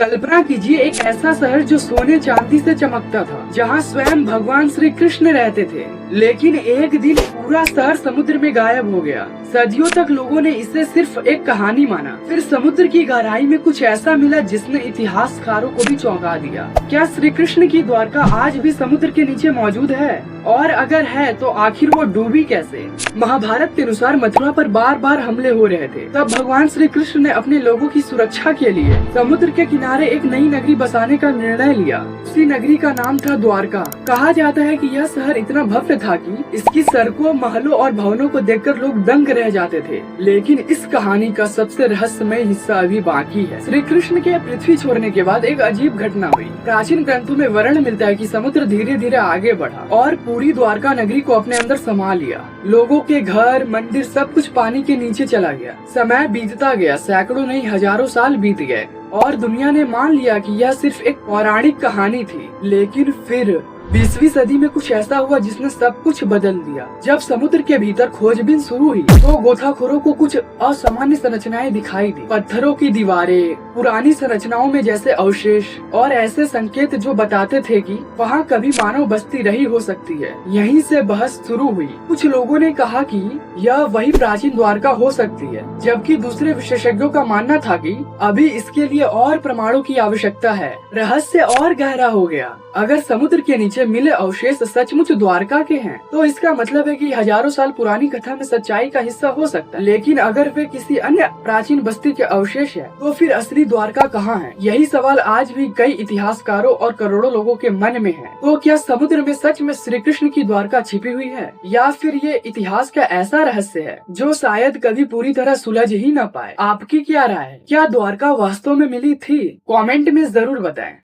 कल्पना कीजिए एक ऐसा शहर जो सोने चांदी से चमकता था, जहाँ स्वयं भगवान श्री कृष्ण रहते थे। लेकिन एक दिन पूरा शहर समुद्र में गायब हो गया। सदियों तक लोगों ने इसे सिर्फ एक कहानी माना। फिर समुद्र की गहराई में कुछ ऐसा मिला जिसने इतिहासकारों को भी चौंका दिया। क्या श्री कृष्ण की द्वारका आज भी समुद्र के नीचे मौजूद है? और अगर है तो आखिर वो डूबी कैसे? महाभारत के अनुसार मथुरा पर बार बार हमले हो रहे थे। तब भगवान श्री कृष्ण ने अपने लोगों की सुरक्षा के लिए समुद्र के किनारे एक नई नगरी बसाने का निर्णय लिया। उसी नगरी का नाम था द्वारका। कहा जाता है कि यह शहर इतना भव्य था कि इसकी सड़कों, महलों और भवनों को देखकर लोग दंग रह जाते थे। लेकिन इस कहानी का सबसे रहस्यमय हिस्सा अभी बाकी है। श्री कृष्ण के पृथ्वी छोड़ने के बाद एक अजीब घटना हुई। प्राचीन ग्रंथों में वर्णन मिलता है कि समुद्र धीरे धीरे आगे बढ़ा और पूरी द्वारका नगरी को अपने अंदर समा लिया। लोगों के घर, मंदिर, सब कुछ पानी के नीचे चला गया। समय बीतता गया, सैकड़ों नहीं हजारों साल बीत गए और दुनिया ने मान लिया कि यह सिर्फ एक पौराणिक कहानी थी। लेकिन फिर 20वीं सदी में कुछ ऐसा हुआ जिसने सब कुछ बदल दिया। जब समुद्र के भीतर खोजबीन शुरू हुई तो गोताखोरों को कुछ असामान्य संरचनाएं दिखाई दी। पत्थरों की दीवारें, पुरानी संरचनाओं में जैसे अवशेष और ऐसे संकेत जो बताते थे कि वहाँ कभी मानव बस्ती रही हो सकती है। यहीं से बहस शुरू हुई। कुछ लोगों ने कहा कि यह वही प्राचीन द्वारका हो सकती है, जबकि दूसरे विशेषज्ञों का मानना था कि अभी इसके लिए और प्रमाणों की आवश्यकता है। रहस्य और गहरा हो गया। अगर समुद्र के नीचे मिले अवशेष सचमुच द्वारका के हैं, तो इसका मतलब है कि हजारों साल पुरानी कथा में सच्चाई का हिस्सा हो सकता है। लेकिन अगर वे किसी अन्य प्राचीन बस्ती के अवशेष हैं, तो फिर असली द्वारका कहाँ है? यही सवाल आज भी कई इतिहासकारों और करोड़ों लोगों के मन में है। तो क्या समुद्र में सच में श्री कृष्ण की द्वारका छिपी हुई है, या फिर ये इतिहास का ऐसा रहस्य है जो शायद कभी पूरी तरह सुलझ ही न पाए? आपकी क्या राय है? क्या द्वारका वास्तव में मिली थी? कमेंट में जरूर बताएं।